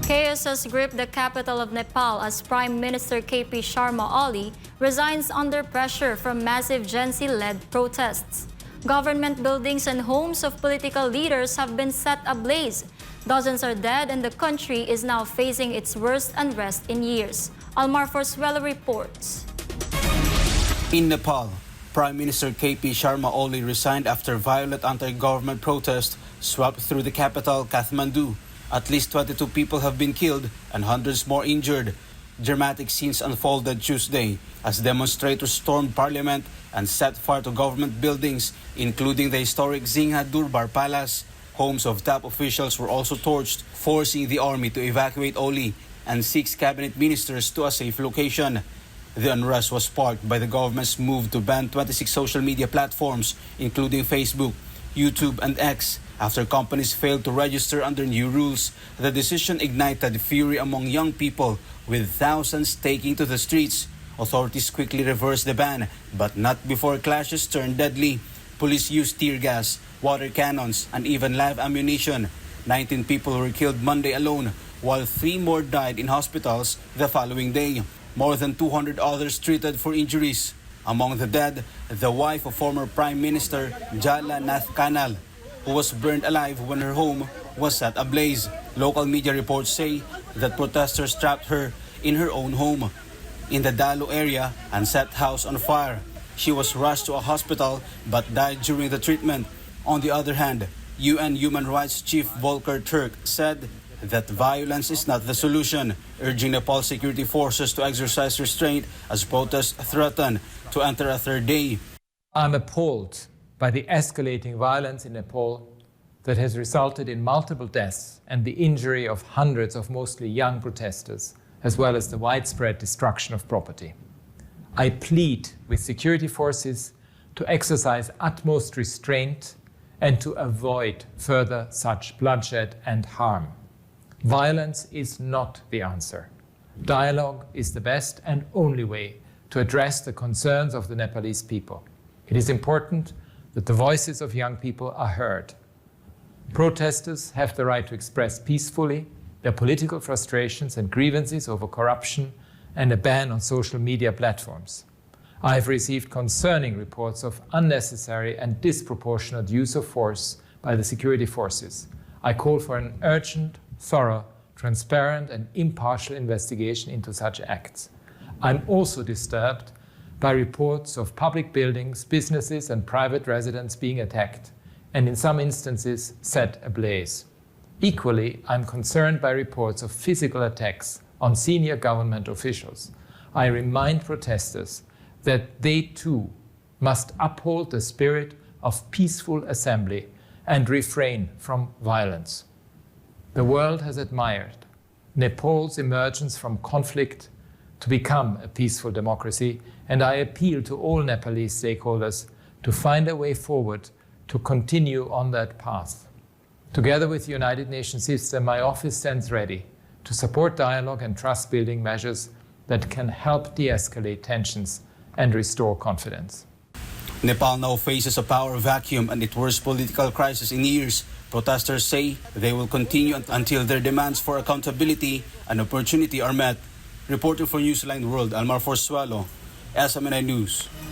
Chaos has gripped the capital of Nepal as Prime Minister KP Sharma Oli resigns under pressure from massive Gen Z-led protests. Government buildings and homes of political leaders have been set ablaze. Dozens are dead and the country is now facing its worst unrest in years. Almar Forsuelo reports. In Nepal, Prime Minister KP Sharma Oli resigned after violent anti-government protests swept through the capital, Kathmandu. At least 22 people have been killed and hundreds more injured. Dramatic scenes unfolded Tuesday as demonstrators stormed parliament and set fire to government buildings, including the historic Singha Durbar Palace. Homes of top officials were also torched, forcing the army to evacuate Oli and 6 cabinet ministers to a safe location. The unrest was sparked by the government's move to ban 26 social media platforms, including Facebook, YouTube, and X, after companies failed to register under new rules. The decision ignited fury among young people, with thousands taking to the streets. Authorities quickly reversed the ban, but not before clashes turned deadly. Police used tear gas, water cannons, and even live ammunition. 19 people were killed Monday alone, while 3 more died in hospitals the following day. More than 200 others treated for injuries. Among the dead, the wife of former Prime Minister Jala Nath Kanal, who was burned alive when her home was set ablaze. Local media reports say that protesters trapped her in her own home in the Dalo area and set house on fire. She was rushed to a hospital but died during the treatment. On the other hand, UN Human Rights Chief Volker Turk said that violence is not the solution, urging Nepal security forces to exercise restraint as protests threaten to enter a third day. I'm appalled by the escalating violence in Nepal that has resulted in multiple deaths and the injury of hundreds of mostly young protesters, as well as the widespread destruction of property. I plead with security forces to exercise utmost restraint and to avoid further such bloodshed and harm. Violence is not the answer. Dialogue is the best and only way to address the concerns of the Nepalese people. It is important that the voices of young people are heard. Protesters have the right to express peacefully their political frustrations and grievances over corruption and a ban on social media platforms. I have received concerning reports of unnecessary and disproportionate use of force by the security forces. I call for an urgent, thorough, transparent and impartial investigation into such acts. I'm also disturbed by reports of public buildings, businesses and private residents being attacked and in some instances set ablaze. Equally, I'm concerned by reports of physical attacks on senior government officials. I remind protesters that they too must uphold the spirit of peaceful assembly and refrain from violence. The world has admired Nepal's emergence from conflict to become a peaceful democracy, and I appeal to all Nepalese stakeholders to find a way forward to continue on that path. Together with the United Nations system, my office stands ready to support dialogue and trust-building measures that can help de-escalate tensions and restore confidence. Nepal now faces a power vacuum and its worst political crisis in years. Protesters say they will continue until their demands for accountability and opportunity are met. Reporting for Newsline World, Almar Forsuelo, SMNI News.